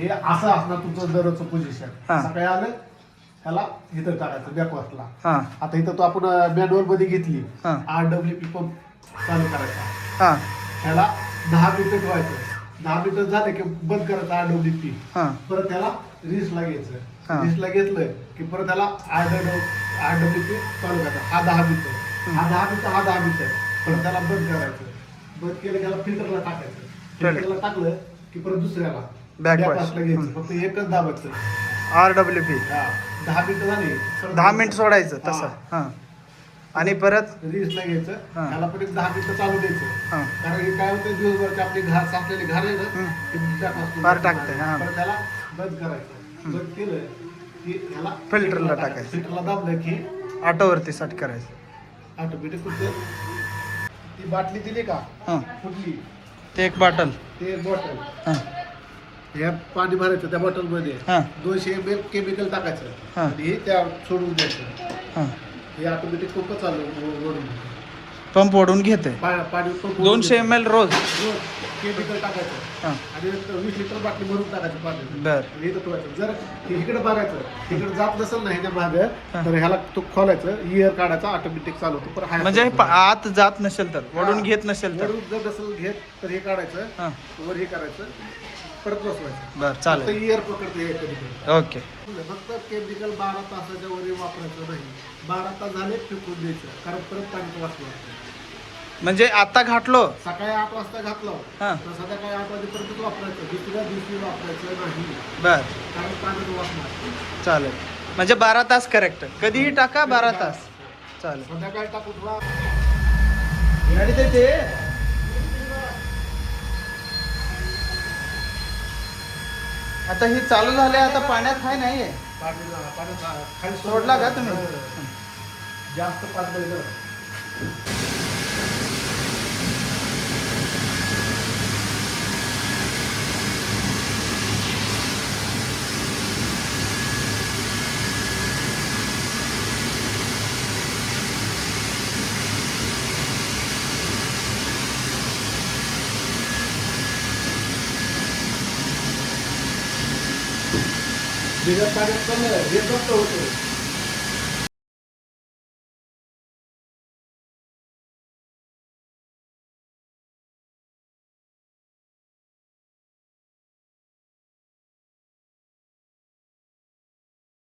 हे असं असणार तुमचं दररोजचं पोझिशन. हा. सकाळी आलं ह्याला इथं टाकायचं बॅकवॉर्सला. हा आता इथं तो आपण मॅन्युअल मध्ये घेतली हा. RWP पंप चालू करायचा. हा ह्याला 10 मिनिटं ठेवायचं. 10 मिनिटं झाले की बंद करायचं RWP. हा परत त्याला रीसला हा. घ्यायचं. रीसला घेतलं की परत त्याला RWP चालू करायचं. हा 10 मिनिटं, हा 10 मिनिटं, हा 10 मिनिटं. परत त्याला बंद करायचं. बंद केलं की त्याला फिल्टरला टाकायचं. फिल्टरला टाकलं की परत दुसऱ्याला Backwash. बॅकवॉशला घ्यायचं. फक्त एकच दाबायचं. RWP हा 10 मिनिटं झाली. 10 मिनिट सोडायचं तसं. हा. हा आणि परत रीसला घ्यायचं. हा. त्याला पण एक 10 मिनिटं चालू द्यायचं. हा कारण हे काय होतं दिवसभरची आपली घाण साचलेली घाण आहे ना हम्म. ती backwash बाहेर टाकते, हा. परत त्याला बंद करायचं. बंद केलं की ह्याला फिल्टरला टाकायचं. फिल्टरला दाबलं की ऑटोवरती सेट करायचं. ऑटोमॅटिक कुठं ती बाटली दिली का हा कुठली ते एक बॉटल. ते बॉटल हा ह्या पाणी भरायचं त्या बॉटलमध्ये. हा 200 ml केमिकल टाकायचं हा. आणि हे त्या सोडून द्यायचं. हा हे ऑटोमॅटिक पंप चालू ओढून पंप ओढून घेते. पाणी पंप 200 ml रोज. केमिकल टाकायचं हा आणि 20 लिटर बाटली भरून टाकायचं पाणी. बर आणि इथं ठेवायचं. जर हे इकडे बघायचं इकडे जात नसेल ना ह्याच्या मागे हा. तर ह्याला तो खोलायचं इयर काढायचा ऑटोमॅटिक चालू होतो. परत हाय म्हणजे हे असतो. आत जात नसेल तर ओढून हा. घेत नसेल तर. वरून जर नसेल घेत तर हे काढायचं हा वर हे करायचं परत बसवायचं. बर फक्त चालेल. इयर पकडते हे कधी ओके फक्त केमिकल 12 तासाच्या वर वापरायचं नाही. 12 तास झाले फेकून द्यायचं कारण परत पाणी वाचलं. म्हणजे आता घातलो. सकाळी 8 वाजता घातलं हा तर संध्याकाळी 8 वाजेपर्यंत वापरायचं. दुसऱ्या दिवशी वापरायचं नाही बर कारण पाणी वाचणार. चालेल. म्हणजे 12 तास करेक्ट. कधीही टाका 12 तास चालेल. संध्याकाळी टाकून ठेवा. गाडी देते. आता ही चालू झाले. आता पाण्यात आहे नाहीये. खाली सोडला का तुम्ही? जास्त पातळ बिगर पाण्यात पण हे बघतो होतो.